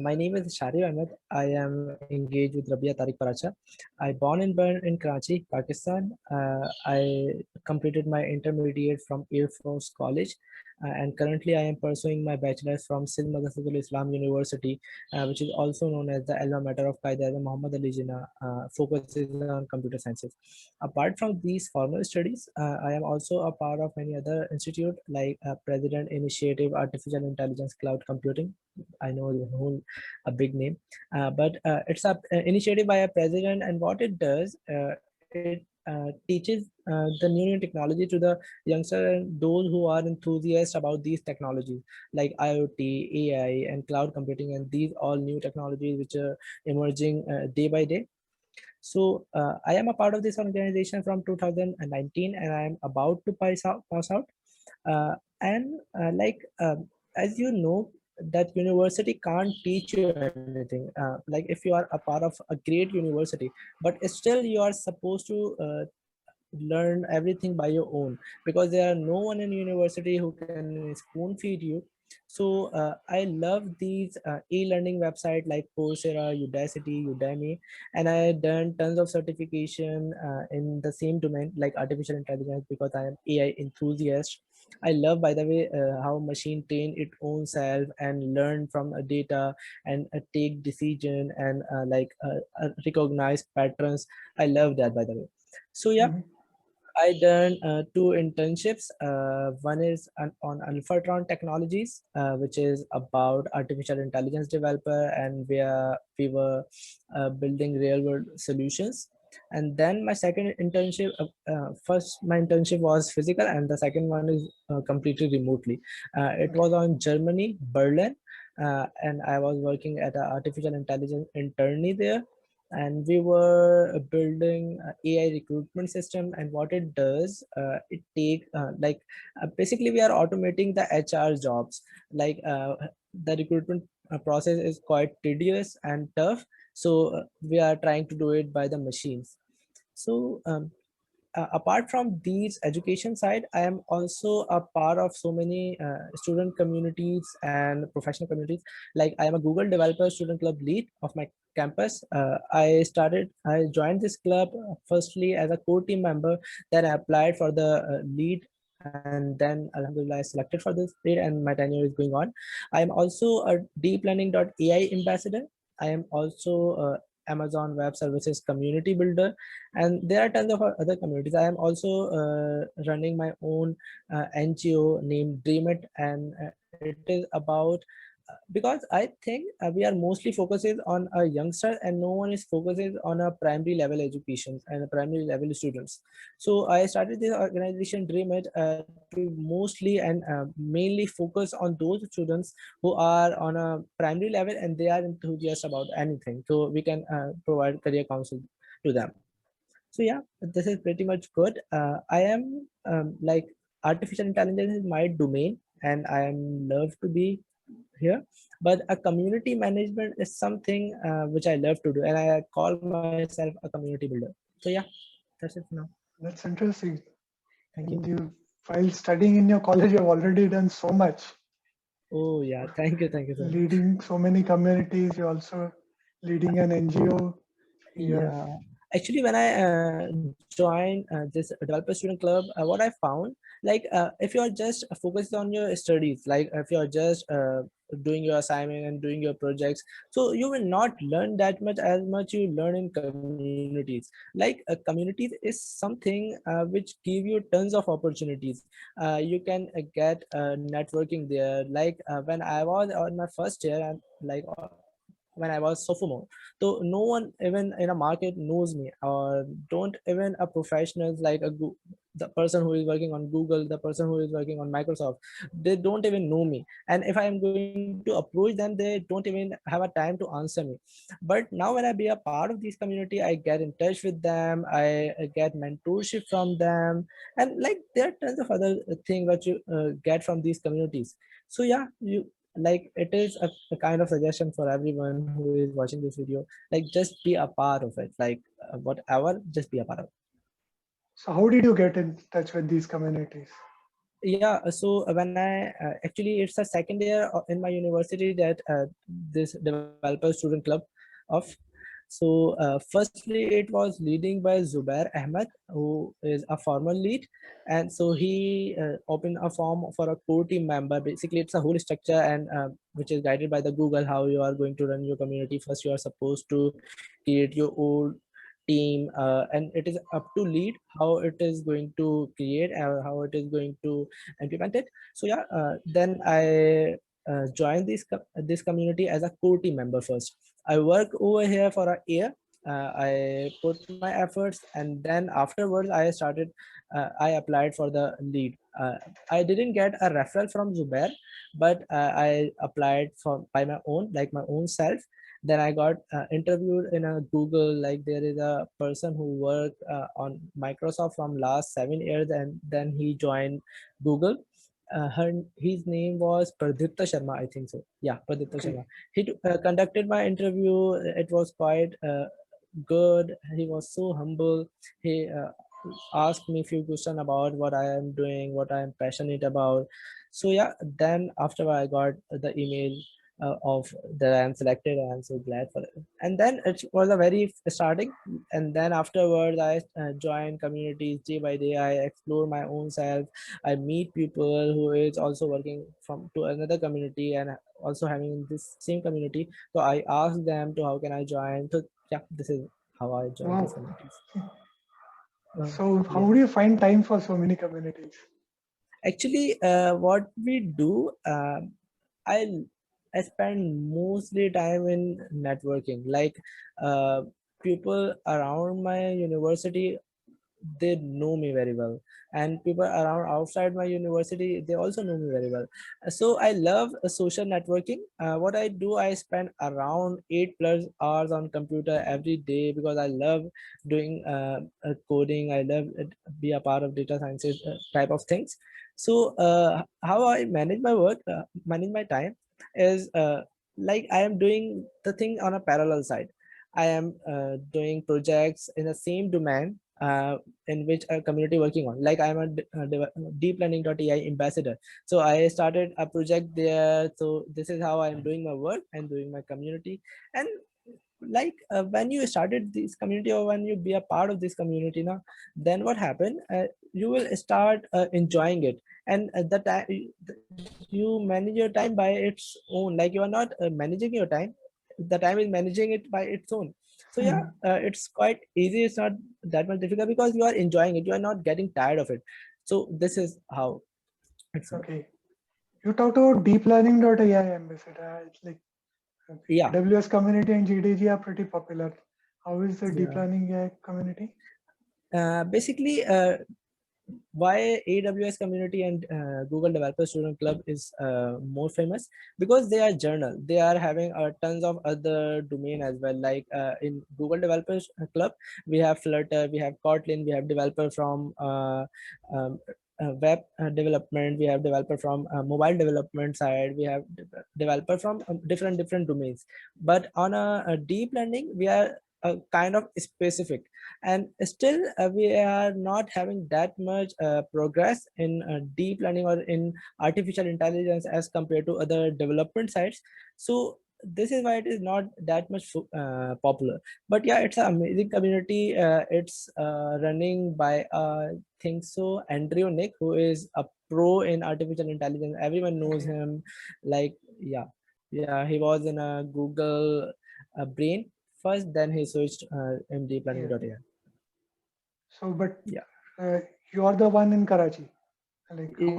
My name is Asharib Ahmed. I am engaged with Rabia Tariq Paracha. I born and burned in Karachi, Pakistan. I completed my intermediate from Air Force College, and currently I am pursuing my bachelor's from Sindh Madrasatul Islam University, which is also known as the alma mater of Qaeda Muhammad Ali Jinnah, focuses on computer sciences. Apart from these formal studies, I am also a part of many other institute like President Initiative Artificial Intelligence Cloud Computing. I know the whole a big name, but it's a initiative by a president, and what it does, it teaches the new technology to the youngster and those who are enthusiasts about these technologies like IoT, AI, and cloud computing, and these all new technologies which are emerging day by day. So I am a part of this organization from 2019, and I am about to pass out. And as you know, that university can't teach you anything. Like if you are a part of a great university, but still you are supposed to learn everything by your own, because there are no one in university who can spoon feed you. So I love these e-learning website like Coursera, Udacity, Udemy, and I done tons of certification in the same domain like artificial intelligence, because I am AI enthusiast. I love, by the way, how machine train its own self and learn from data, and take decision, and recognize patterns. I love that, by the way. So yeah, I done two internships. One is on Alphatron Technologies, which is about artificial intelligence developer, and where we were building real world solutions. And then my second internship, first my internship was physical, and the second one is completely remotely. It was on Germany, Berlin, and I was working at an artificial intelligence internee there, and we were building AI recruitment system. And what it does, it take basically we are automating the HR jobs. The recruitment process is quite tedious and tough, so we are trying to do it by the machines. So apart from these education side, I am also a part of so many student communities and professional communities. Like I am a Google Developer Student Club lead of my campus. I joined this club firstly as a core team member, then I applied for the lead, and then alhamdulillah I selected for this lead, and my tenure is going on. I am also a deep learning.ai ambassador. I am also Amazon Web Services community builder, and there are tons of other communities. I am also running my own NGO named Dream It, and it is about because I think we are mostly focuses on a youngster, and no one is focuses on a primary level education and a primary level students. So I started this organization Dream It to mostly and mainly focus on those students who are on a primary level and they are enthusiastic about anything, so we can provide career counsel to them. So yeah, this is pretty much good. I am like artificial intelligence is my domain, and I am love to be here. But a community management is something which I love to do, and I call myself a community builder. So yeah, that's it for now. That's interesting. Thank you. And you, while studying in your college, you have already done so much, Oh yeah, thank you so much. leading so many communities. You're also leading an NGO. You have, Yeah, actually, when I joined this developer student club, what I found, if you are just focused on your studies, like if you are just doing your assignment and doing your projects, so you will not learn that much as much you learn in communities. Communities is something which give you tons of opportunities. You can get networking there. When I was on my first year, and when I was sophomore. So no one even in a market knows me, or don't even a professionals like the person who is working on Google, the person who is working on Microsoft, they don't even know me. And if I am going to approach them, they don't even have a time to answer me. But now when I be a part of this community, I get in touch with them, I get mentorship from them, and like there are tons of other things that you get from these communities. So yeah, you like it is a kind of suggestion for everyone who is watching this video, like just be a part of it, whatever, just be a part of it. so how did you get in touch with these communities? Yeah, so when I actually it's a second year in my university that this developer student club of. So firstly it was leading by Zubair Ahmed, who is a former lead, and so he opened a form for a core team member. Basically it's a whole structure, and which is guided by the Google, how you are going to run your community. First you are supposed to create your own team, and it is up to lead how it is going to create or how it is going to implement it. So yeah, then I joined this community as a core team member first. I work over here for a year. I put my efforts, and then afterwards I applied for the lead. I didn't get a referral from Zubair, but I applied for by my own, like my own self. Then I got interviewed in a Google. Like there is a person who worked on Microsoft from last 7 years, and then he joined Google. His name was Pradipta Sharma, I think so. Yeah, Pradipta Okay. Sharma. He conducted my interview. It was quite good. He was so humble. He asked me a few questions about what I am doing, what I am passionate about. So yeah, then after I got the email of that I am selected, I am so glad for it. And then it was a very starting, and then afterwards I joined communities day by day. I explore my own self. I meet people who is also working from to another community and also having this same community. So I asked them to how can I join. So yeah, this is how I joined these Wow. communities. So how Yeah. do you find time for so many communities? Actually, what we do, I I spend mostly time in networking. Like uh, people around my university, they know me very well, and people around outside my university, they also know me very well. So I love social networking. What I do, I spend around 8+ hours on computer every day because I love doing coding. I love it, be a part of data sciences type of things. So how I manage my work, manage my time is like I am doing the thing on a parallel side. I am doing projects in the same domain in which a community working on. Like I'm a deep learning.ai ambassador. So I started a project there. So this is how I'm doing my work and doing my community. And like when you started this community or when you be a part of this community now, then what happened? You will start enjoying it, and the time you manage your time by its own. Like you are not managing your time, the time is managing it by its own. So yeah, Hmm. it's quite easy. It's not that much difficult because you are enjoying it, you are not getting tired of it. So this is how it's work. Okay. You talked about deep learning.ai ambassador. It's like Yeah. AWS community and GDG are pretty popular. How is the deep Yeah. learning AI community? Basically, why AWS Community and Google Developer Student Club is more famous, because they are journal. They are having tons of other domain as well. Like in Google Developers Club, we have Flutter, we have Kotlin, we have developer from um, web development, we have developer from mobile development side, we have developer from different domains. But on a deep learning, we are kind of specific, and still we are not having that much progress in deep learning or in artificial intelligence as compared to other development sites. So this is why it is not that much popular. But yeah, it's an amazing community. It's running by think so Andrew Nick, who is a pro in artificial intelligence. Everyone knows Okay. him. Like yeah, he was in a Google brain first, then he switched in deep Yeah. learning.ai. So, but Yeah. uh, you are the one in Karachi. Like how?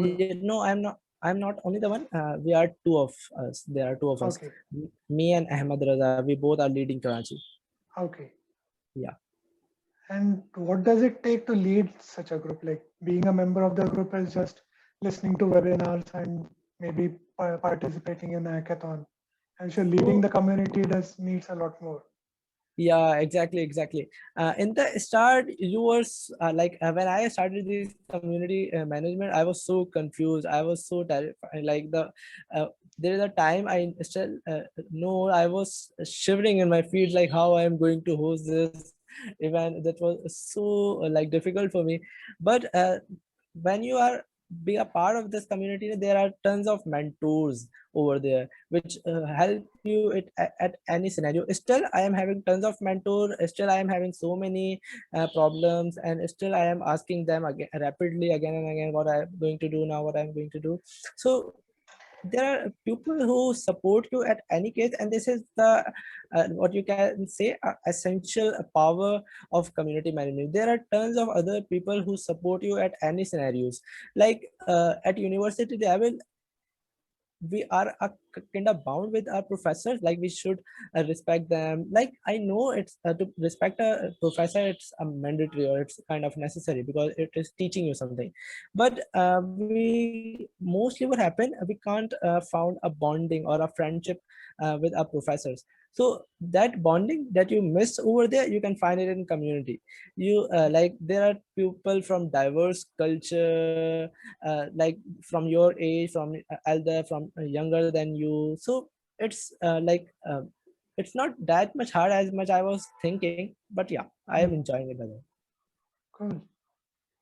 No, I'm not only the one. We are two of us. There are two of us. Okay. Me and Ahmed Raza. We both are leading Karachi. Okay. Yeah. And what does it take to lead such a group? Like being a member of the group is just listening to webinars and maybe participating in a hackathon. I'm sure leading So the community does needs a lot more. yeah, exactly. In the start, you were like when I started this community management, I was so confused. I was so terrified. Like uh, there is a time I still know I was shivering in my feet, like how I am going to host this event. That was so like difficult for me. But when you are be a part of this community, there are tons of mentors over there which help you at any scenario. Still I am having tons of mentor, still I am having so many problems, and still I am asking them again rapidly again and again what I'm going to do now, what I'm going to do. So there are people who support you at any case, and this is the what you can say essential power of community management. There are tons of other people who support you at any scenarios. Like at university level, we are kind of bound with our professors, like we should respect them. Like I know it's to respect a professor, it's a mandatory or it's kind of necessary because it is teaching you something. But we mostly what happen, we can't found a bonding or a friendship with our professors. So that bonding that you miss over there, you can find it in community. You like there are people from diverse culture, like from your age, from elder, from younger than you. So it's it's not that much hard as much I was thinking, but yeah, I am Hmm, enjoying it brother. cool.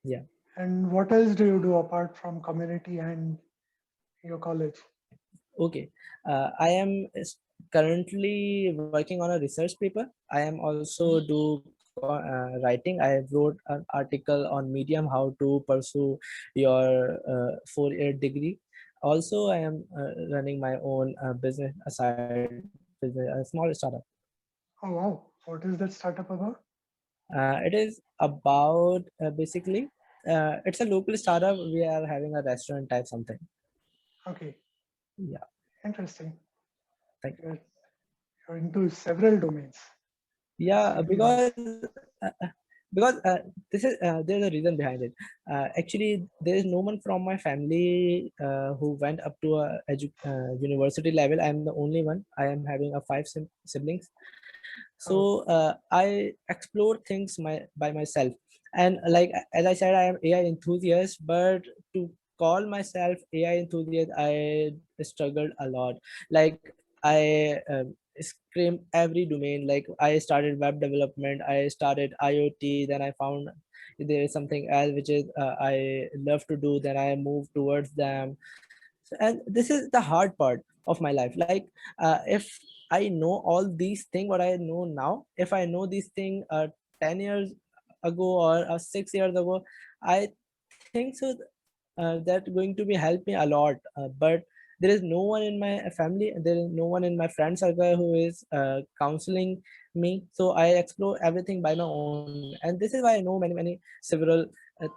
Yeah. And what else do you do apart from community and your college? Okay. I am currently working on a research paper. I am also Mhm. do writing. I wrote an article on Medium how to pursue your 4-year degree. Also, I am running my own business aside, business, a small startup. Oh wow, what is that startup about? It is about basically it's a local startup. We are having a restaurant type something. Okay, Yeah, interesting. thank you. You're, you're into several domains. That's Yeah, really nice. because there's a reason behind it. Actually, there is no one from my family who went up to a university level. I'm the only one. I am having a five siblings. Oh, So I explore things by myself. And like as I said, I am AI enthusiast, but to call myself AI enthusiast, I struggled a lot. Like I scream every domain. Like I started web development, I started IoT, then I found there is something else which is I love to do, then I moved towards them. And this is the hard part of my life. Like if I know all these things what I know now, if I know these things 10 years ago or 6 years ago, I think so that going to be help me a lot. But there is no one in my family, there is no one in my friend circle who is counseling me. So I explore everything by my own, and this is why I know many several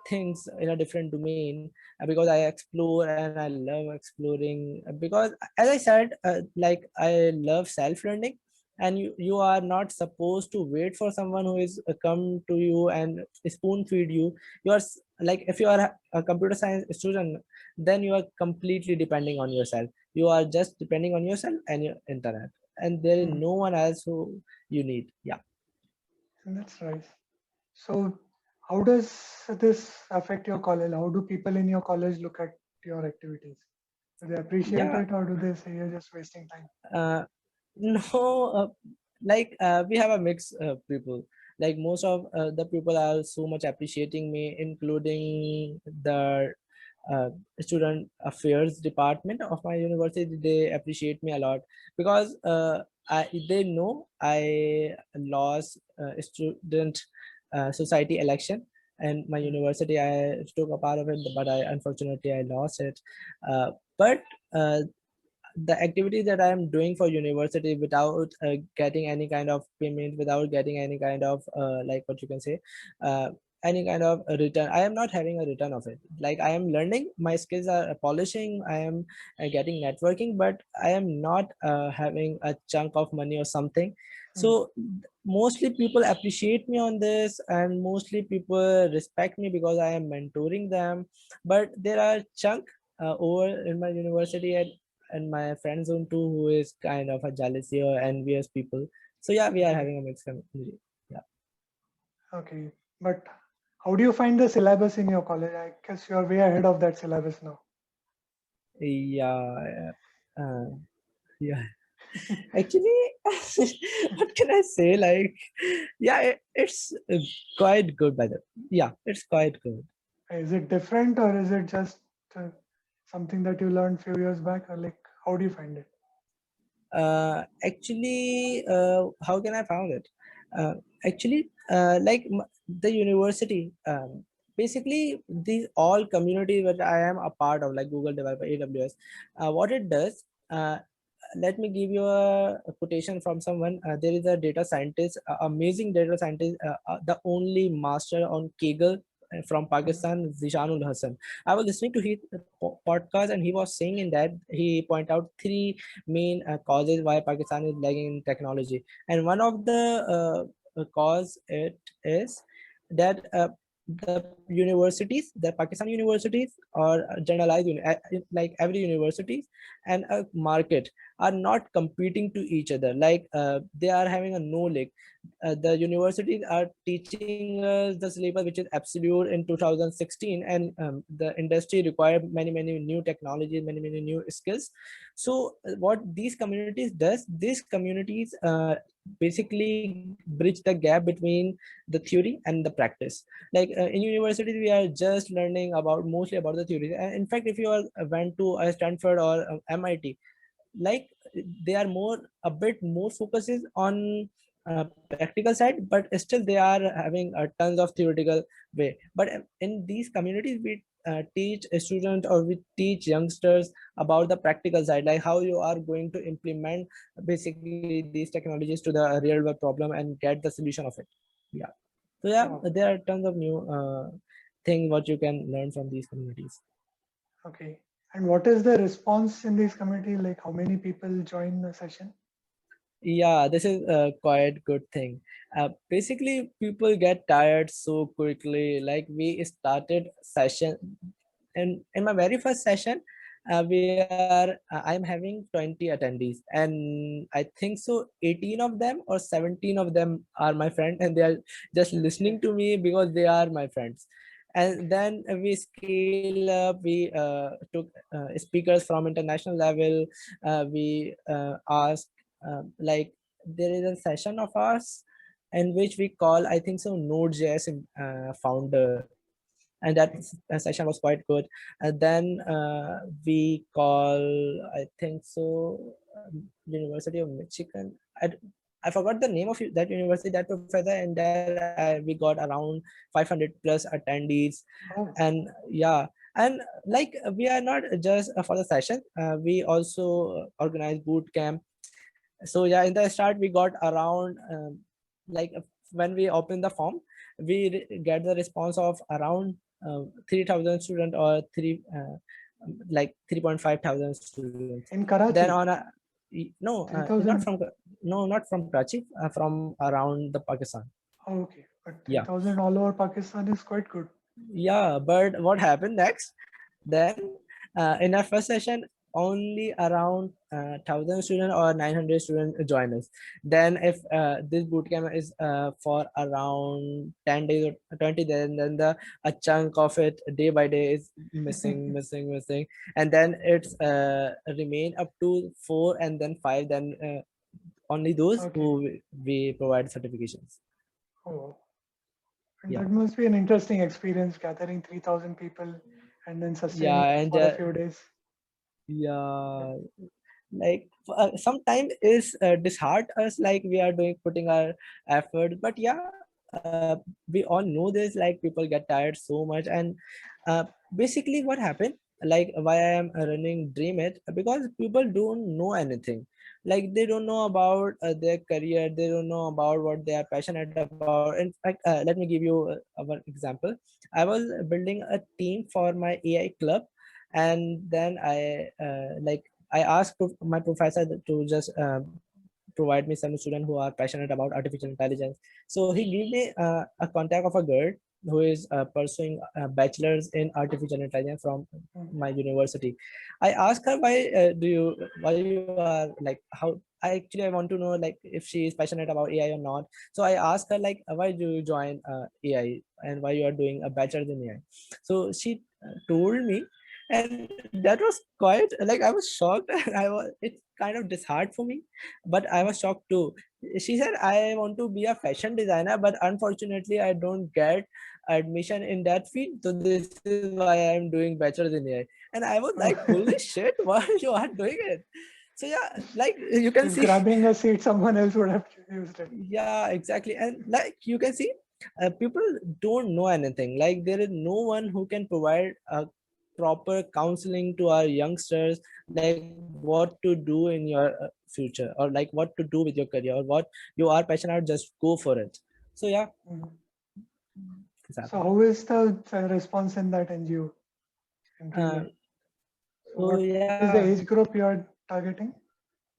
things in a different domain, because I explore and I love exploring. Because as I said, like I love self learning, and you are not supposed to wait for someone who is come to you and spoon feed you. You are like if you are a computer science student, then you are completely depending on yourself. You are just depending on yourself and your internet, and there is hmm, no one else who you need. Yeah. and that's nice. So, how does this affect your college? How do people in your college look at your activities? Do they appreciate Yeah. it, or do they say you're just wasting time? uh, no, like we have a mix of people. Like most of the people are so much appreciating me, including the uh, student affairs department of my university. They appreciate me a lot because they know I lost student society election, and my Hmm, university I took a part of it, but I unfortunately I lost it. But uh, the activity that I am doing for university without getting any kind of payment, without getting any kind of like what you can say, uh, any kind of a return. I am not having a return of it. Like I am learning, my skills are polishing, I am getting networking, but I am not having a chunk of money or something. hmm, So mostly people appreciate me on this, and mostly people respect me because I am mentoring them. But there are chunk over in my university and my friend zone too, who is kind of a jealousy or envious people. So yeah, we are okay, having a mixed community. Yeah. okay. But how do you find the syllabus in your college? I guess you're way ahead of that syllabus now. Yeah. Yeah. Actually, what can I say? Like, yeah, it's quite good by the. Yeah, it's quite good. Is it different, or is it just uh, something that you learned few years back, or like how do you find it? Actually, how can I found it? Uh, actually, the university, basically these all communities that I am a part of, like Google Developer, AWS, what it does. Let me give you a quotation from someone. There is a data scientist, amazing data scientist, the only master on Kaggle from Mhm. Pakistan, Zishanul Hassan. I was listening to his podcast, and he was saying in that he point out three main causes why Pakistan is lagging in technology, and one of the cause it is that the universities, the Pakistan universities, or generalized like every universities and a market are not competing to each other. Like they are having a no leg. The universities are teaching us the syllabus which is absolute in 2016, and the industry require many new technologies, many new skills. So what these communities does, these communities basically bridge the gap between the theory and the practice. Like in universities we are just learning about mostly about the theory. In fact, if you are went to Stanford or MIT, like they are more a bit more focuses on practical side, but still they are having tons of theoretical way. But in these communities we teach students, or we teach youngsters about the practical side, like how you are going to implement basically these technologies to the real world problem and get the solution of it. Yeah. So yeah, Oh, there are tons of new things what you can learn from these communities. okay. And what is the response in this community? Like how many people join the session? Yeah, this is a quite good thing. Basically, people get tired so quickly. Like we started session, and in my very first session, I'm having 20 attendees, and I think so 18 of them or 17 of them are my friend, and they are just Okay, listening to me because they are my friends. And okay, then we scale up. We took speakers from international level. We asked like there is a session of ours in which we call, I think so, Node.js founder, and that okay. session was quite good. And then we call, I think so, University of Michigan. I forgot the name of that university, that professor, and there we got around 500 plus attendees. Oh, And yeah, and like we are not just for the session, we also organize boot camp. So yeah, in the start we got around like when we open the form, we get the response of around 3,000 student, or like 3,500 students. in Then on Karachi, no, not from 3,000. no, not from Karachi, from around the Pakistan. Oh, okay. But Yeah. 3,000 all over Pakistan is quite good. Yeah, but what happened next? Then in our first session, only around 1,000 students or 900 students join us. Then if this bootcamp is for around 10 days or 20 days, then the a chunk of it day by day is missing, and then it's remain up to 4 and then 5. Then only those Okay. who we provide certifications. Oh, and Yeah. that must be an interesting experience gathering 3,000 people and then Yeah, sustaining it and for a few days. Yeah. yeah, like sometimes is disheart us, like we are doing putting our effort. But yeah, we all know this, like people get tired so much. And basically what happened, like why I am running dream it, because people don't know anything. Like they don't know about their career, they don't know about what they are passionate about. In fact, let me give you one example. I was building a team for my AI club, and then I asked my professor to just provide me some students who are passionate about artificial intelligence. So he gave me a contact of a girl who is pursuing a bachelor's in artificial intelligence from Mm. my university. I asked her, why you are like, how I want to know, like if she is passionate about AI or not. So I asked her like, why do you join AI, and why you are doing a bachelor's in AI. So she told me, And that was quite like, I was shocked. And it's kind of disheartened for me, but I was shocked too. She said, I want to be a fashion designer, but unfortunately I don't get admission in that field, so this is why I'm doing bachelor's in AI. And I was like, holy shit, why you are doing it? So yeah, like you can She's see. grabbing a seat someone else would have used it. Yeah, exactly. And like you can see, people don't know anything. Like there is no one who can provide a proper counseling to our youngsters, like what to do in your future, or like what to do with your career, or what you are passionate about, just go for it. So yeah, Mhm. it's So happening. how is the response in that NGO in real Uh, life? So so what is the yeah, age group you are targeting?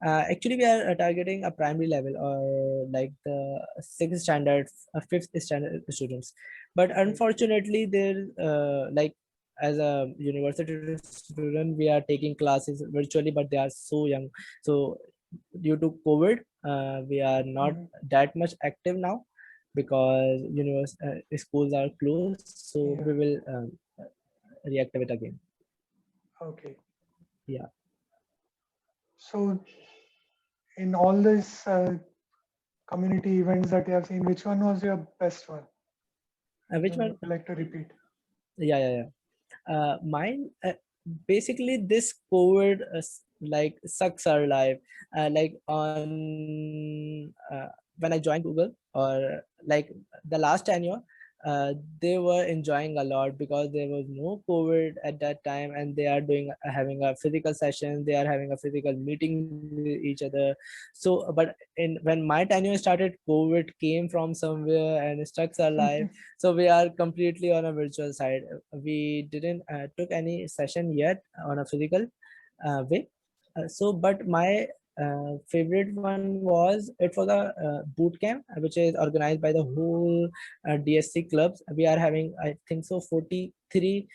actually, we are targeting a primary level, or like the sixth standard, fifth standard students. But Right. unfortunately, there, like as a university student, we are taking classes virtually, but they are so young. So due to COVID, we are not Mhm. that much active now because schools are closed. So we Yeah. will reactivate again. Okay. Yeah. So in all these community events that you have seen, which one was your best one? Which Which one one? would you like to repeat? Yeah, yeah, yeah. Mine, basically this COVID like sucks our life. Like on when I joined Google, or like the last tenure, they were enjoying a lot because there was no COVID at that time, and they are doing having a physical session. They are having a physical meeting with each other. So, but in when my tenure started, COVID came from somewhere and struck our life. So we are completely on a virtual side. We didn't took any session yet on a physical way. So but my favorite one was, it was a boot camp, which is organized by the whole DSC clubs. We are having, I think so, 43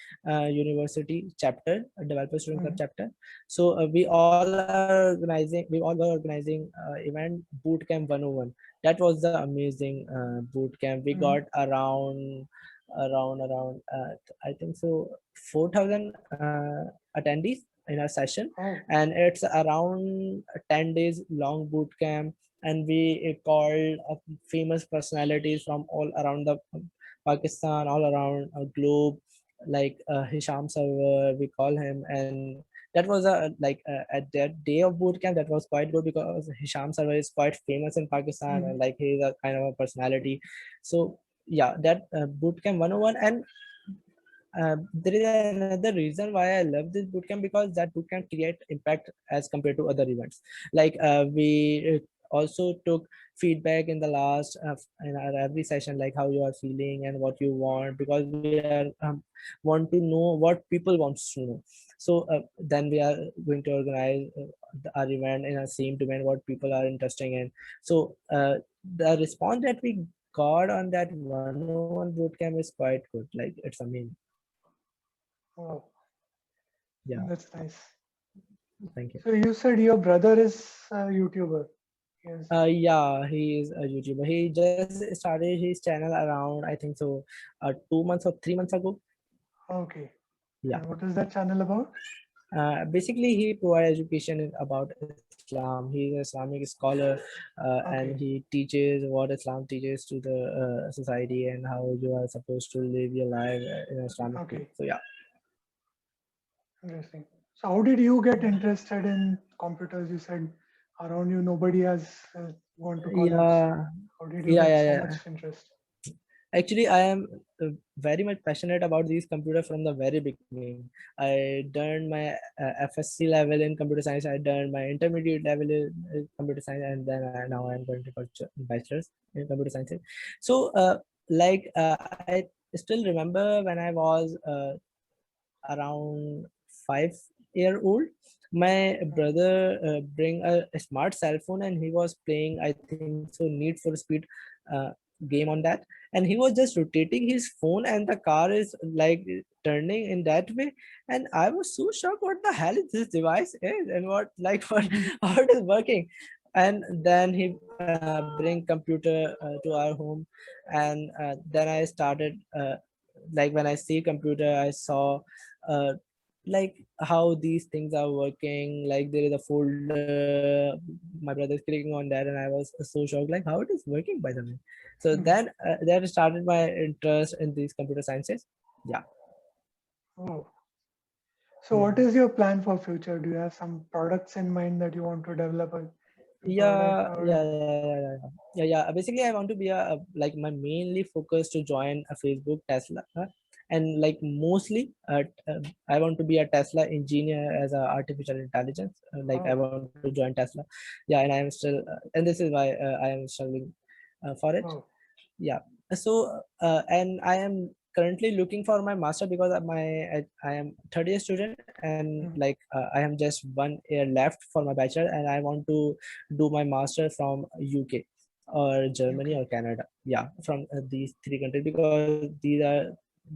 university chapter, a developer student club Mhm. chapter. So we all were organizing event boot camp 101. That was the amazing boot camp. We got Mhm. around I think so 4,000 attendees in a session. Oh. And it's around 10 days long boot camp. And we called famous personalities from all around the Pakistan, all around globe, like Hisham Sarwar, we call him. And that was a like at that day of boot camp, that was quite good because Hisham Sarwar is quite famous in Pakistan, and Mhm. like he is a kind of a personality. So yeah, that boot camp 101. And there is another reason why I love this bootcamp, because that bootcamp create impact as compared to other events. Like we also took feedback in the last in our every session, like how you are feeling and what you want, because we are want to know what people wants to know. So then we are going to organize our event in a same domain what people are interested in. So the response that we got on that 101 bootcamp is quite good. Like it's amazing. Wow. Yeah, That's nice. thank you. So you said your brother is a YouTuber. Yes. Yeah, he is a YouTuber. He just started his channel around, I think so, 2 months or 3 months ago. Okay. Yeah. And what is that channel about? Basically, he provides education about Islam. He is an Islamic scholar, and he Okay. teaches what Islam teaches to the society, and how you are supposed to live your life in an Islamic way. Okay. So yeah. Interesting. So how did you get interested in computers? You said around you nobody has gone to college. Yeah, How did you yeah, get yeah, so yeah. much interest? Actually, I am very much passionate about these computers from the very beginning. I done my FSC level in computer science. I done my intermediate level in computer science, and then now I'm going to bachelor's in computer science. So, like, I still remember when I was around 5 year old, my Mhm. brother bring a smart cell phone, and he was playing, I think so, Need for Speed uh, game on that. And he was just rotating his phone, and the car is like turning in that way. And I was so shocked, what the hell is this device is, and what like what how it is working. And then he bring computer to our home. And then I started like when I see computer, I saw uh, like how these things are working. Like there is a folder, my brother's clicking on that, and I was so shocked, like how it is working by the way. So then Mhm. that started my interest in these computer sciences. Yeah. Oh, so Yeah. what is your plan for future? Do you have some products in mind that you want to develop a product Yeah, or? yeah, yeah, yeah, yeah, yeah. Yeah, yeah. Basically, I want to be a like my mainly focus to join a Facebook, Tesla, and like mostly, I want to be a Tesla engineer as a artificial intelligence. Like I Oh, want to join Tesla. Yeah, and I am still, and this is why I am struggling for it. oh, Yeah. So and I am currently looking for my master because of I am third year student, and like mhm. I am just 1 year left for my bachelor, and I want to do my master from UK or Germany UK. or Canada. Yeah, from these three countries, because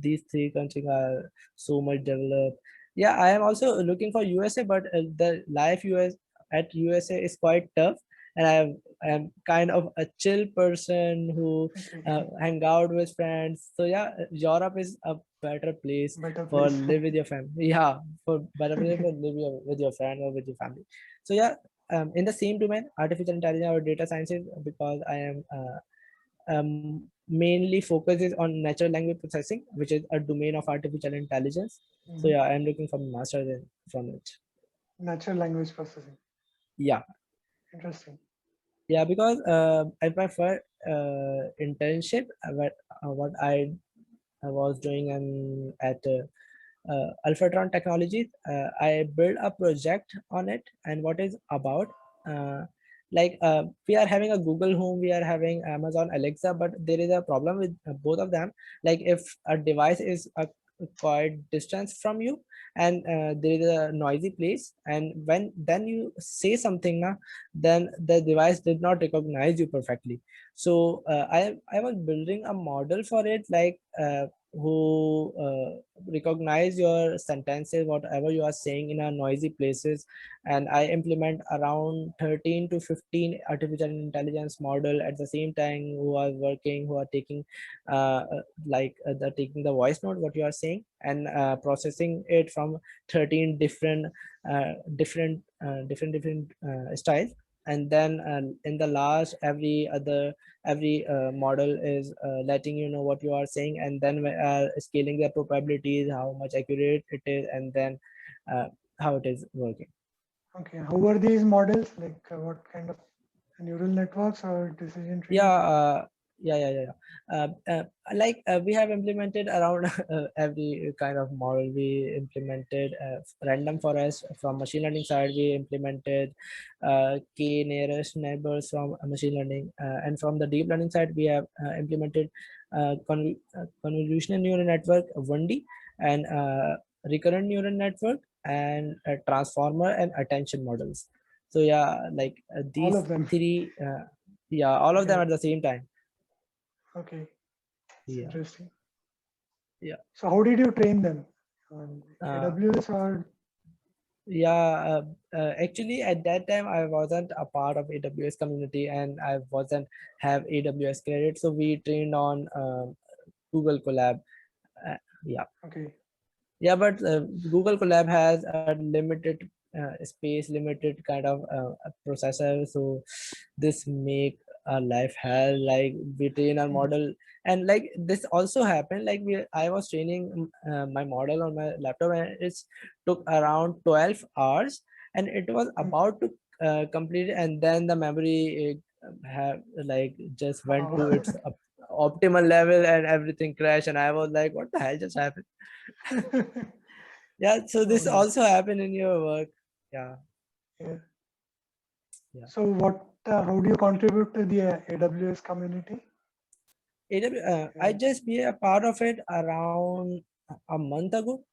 these three countries are so much developed. Yeah, I am also looking for USA, but the life USA is quite tough, and I'm kind of a chill person who Okay. hang out with friends. So yeah, Europe is a better place Better for place. live with your family. Yeah, for better place for Okay. live with your friend or with your family. So yeah, in the same domain, artificial intelligence or data sciences, because I am mainly focuses on natural language processing, which is a domain of artificial intelligence. So Mhm. yeah, I'm looking for master from it. Natural language processing. Yeah, Interesting. yeah, because at my first internship, what I was doing at Alphatron Technologies. I built a project on it, and what is about uh, like we are having a Google Home, we are having Amazon Alexa, but there is a problem with both of them. Like if a device is a quite distance from you, and there is a noisy place, and when then you say something now, then the device did not recognize you perfectly. So I was building a model for it, like who recognize your sentences, whatever you are saying in a noisy places. And I implement around 13 to 15 artificial intelligence model at the same time, who are working, who are taking the taking the voice note what you are saying, and processing it from 13 different styles. And then in the last, every model is letting you know what you are saying, and then scaling the probabilities, how much accurate it is, and then uh, how it is working. Okay. How are these models? Like what kind of neural networks or decision Yeah, trees? yeah. Like we have implemented around every kind of model. We implemented random forest from machine learning side. We implemented k nearest neighbors from machine learning, and from the deep learning side, we have implemented convolutional neural network 1D, and recurrent neural network, and transformer and attention models. So yeah, like All these of them. three. Yeah, all of them Okay. at the same time. Okay. It's Yeah, interesting. yeah. So how did you train them? On uh, AWS or? yeah, actually at that time I wasn't a part of AWS community, and I wasn't have AWS credit, so we trained on Google Colab. uh, yeah. Okay. Yeah, but Google Colab has a limited space, limited kind of a processor. So this make our life hell. Like we train our Mhm. model, and like this also happened. Like I was training my model on my laptop, and it took around 12 hours, and it was Mhm. about to complete, and then the memory have like just went Wow. to its optimal level, and everything crashed, and I was like, what the hell just happened? Yeah, so Oh this no. also happen in your work. Yeah, Yeah. yeah. So what? How do you contribute to the AWS community? I Yeah. just be a part of it around a month ago.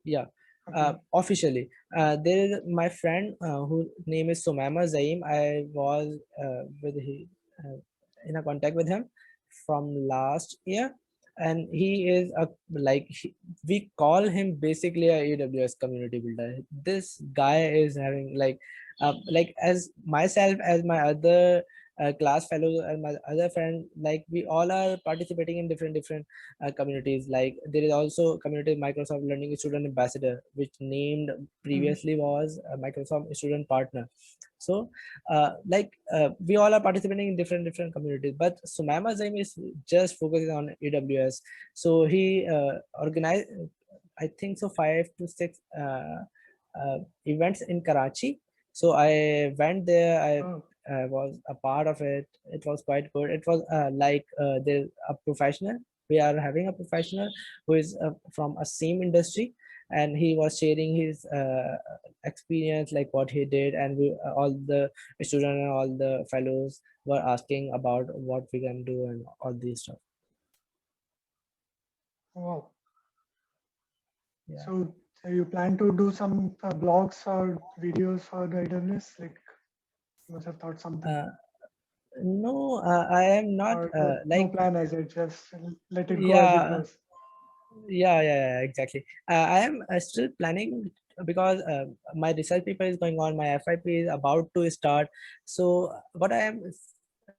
Yeah, Okay. officially. There is my friend whose name is Sumaima Zaim. I was uh, in a contact with him from last year, and he is a we call him basically a AWS community builder. This guy is having like as myself, as my other class fellows and my other friend, like we all are participating in different communities. Like there is also community Microsoft Learning Student Ambassador, which named Mhm. previously was Microsoft Student Partner. So we all are participating in different communities, but Sumaima Zaim is just focusing on AWS. So he organized, I think so, 5 to 6 events in Karachi. So I went there. Oh, I was a part of it. It was quite good. It was there's a professional. We are having a professional who is from a same industry, and he was sharing his experience, like what he did, and all the students and all the fellows were asking about what we can do and all these stuff. wow. Yeah. So you plan to do some blogs or videos for the AWS? Like you must have thought something, Uh, no, I am not or no plan as it just let it go as it yeah, goes. yeah, exactly. I am still planning because my research paper is going on, my FIP is about to start. So what I am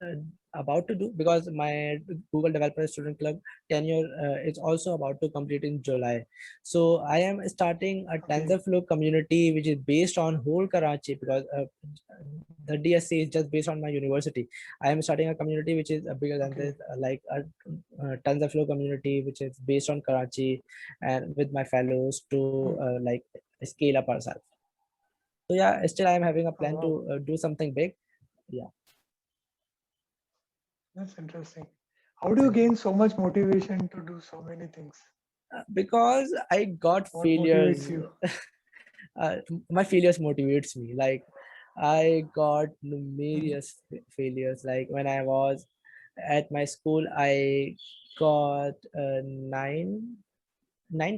uh, about to do, because my Google Developer Student Club tenure is also about to complete in July. So I am starting a Okay. TensorFlow community which is based on whole Karachi, because the DSC is just based on my university. I am starting a community which is bigger than Okay. this, TensorFlow community which is based on Karachi, and with my fellows to Hmm. scale up ourselves. So yeah, still I am having a Oh plan wow, to do something big. Yeah. that's interesting. How do you gain so much motivation to do so many things? Because I got What motivates failures. you? uh, my failures motivates me. Like I got Mhm. numerous failures. Like when I was at my school, I got nine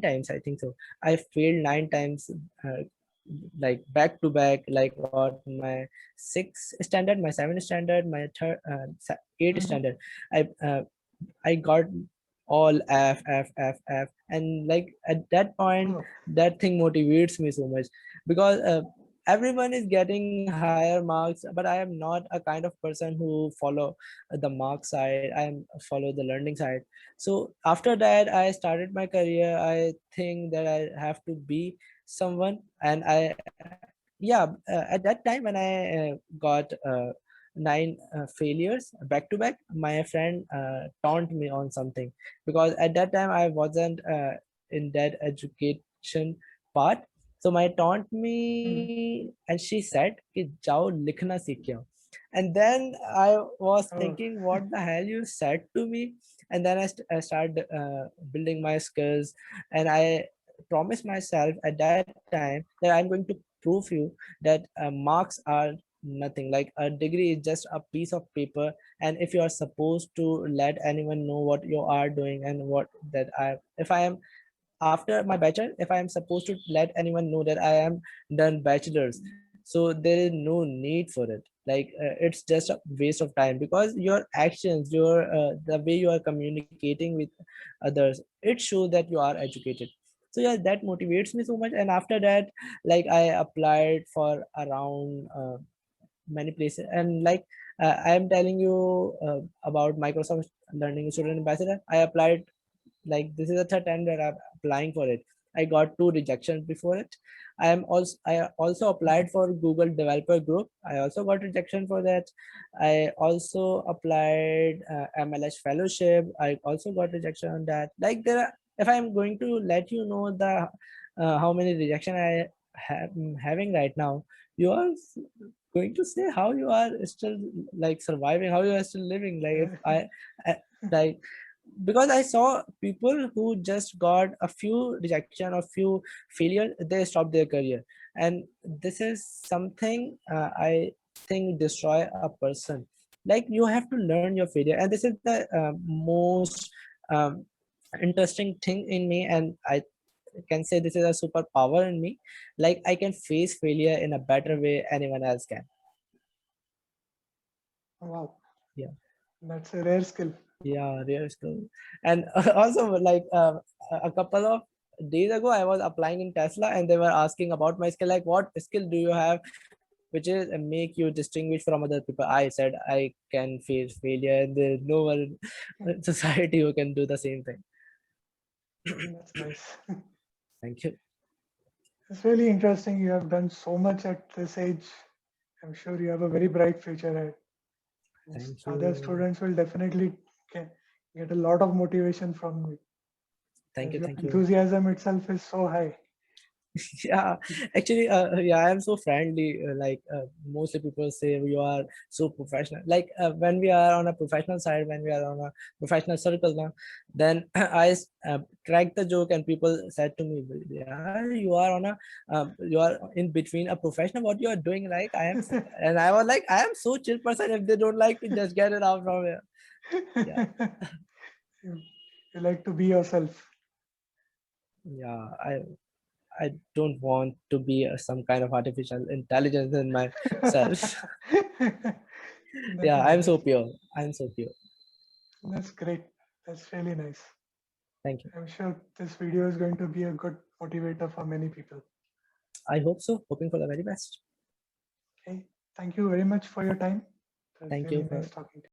times, I think so. I failed 9 times, uh, like back to back, like on my sixth standard, my seventh standard, my eighth Mhm. standard. I got all F, and like at that point, Oh, that thing motivates me so much, because everyone is getting higher marks, but I am not a kind of person who follow the mark side. I am follow the learning side. So after that, I started my career. I think that I have to be someone, and at that time when I got 9 failures back to back, my friend taunt me on something, because at that time I wasn't in that education part. So my taunt mhm. me, and she said कि जाओ लिखना सीख के आओ. And then I was Oh, thinking, what the hell you said to me? And then I started building my skills, and I promised myself at that time that I'm going to prove you that marks are nothing. Like a degree is just a piece of paper, and if you are supposed to let anyone know what you are doing, and what that I if I am after my bachelor, if I am supposed to let anyone know that I am done bachelor's, so there is no need for it. Like it's just a waste of time, because your actions, your the way you are communicating with others, it shows that you are educated. So yeah, that motivates me so much. And after that, like I applied for around many places, and like I am telling you about Microsoft Learning Student Ambassador. I applied, like this is the third time that I'm applying for it. I got two rejections before it. I also applied mhm. for Google Developer Group. I also got rejection for that. I also applied MLS Fellowship. I also got rejection on that. Like there are, if I'm going to let you know the how many rejection I am having right now, you are going to say how you are still like surviving, how you are still living. Like if I like, because I saw people who just got a few rejection or few failure, they stopped their career, and this is something I think destroy a person. Like you have to learn your failure, and this is the most um, interesting thing in me, and I can say this is a superpower in me. Like I can face failure in a better way anyone else can. Wow, Yeah. that's a rare skill. Yeah, real skill. And also like a couple of days ago, I was applying in Tesla, and they were asking about my skill, like what skill do you have which is make you distinguish from other people. I said I can face failure, and there's no one in society who can do the same thing. That's nice. Thank you. It's really interesting. You have done so much at this age. I'm sure you have a very bright future ahead. And Thank other you. students will definitely get a lot of motivation from you, Thank as you. your Thank you. enthusiasm itself is so high. Yeah, actually, yeah, I am so friendly. Mostly people say you are so professional. When we are on a professional side, when we are on a professional circle now, then cracked the joke, and people said to me, "Yeah, you are in between a professional. What you are doing?" Like I am, and I was like, "I am so chill person. If they don't like me, just get it out from here." Yeah, you, you like to be yourself. yeah. I don't want to be some kind of artificial intelligence in myself. Yeah, I'm so Definitely. pure. I'm so pure. That's great. That's really nice. Thank you. I'm sure this video is going to be a good motivator for many people. I hope so. Hoping for the very best. Okay. Thank you very much for your time. It was Thank really you nice for talking to you.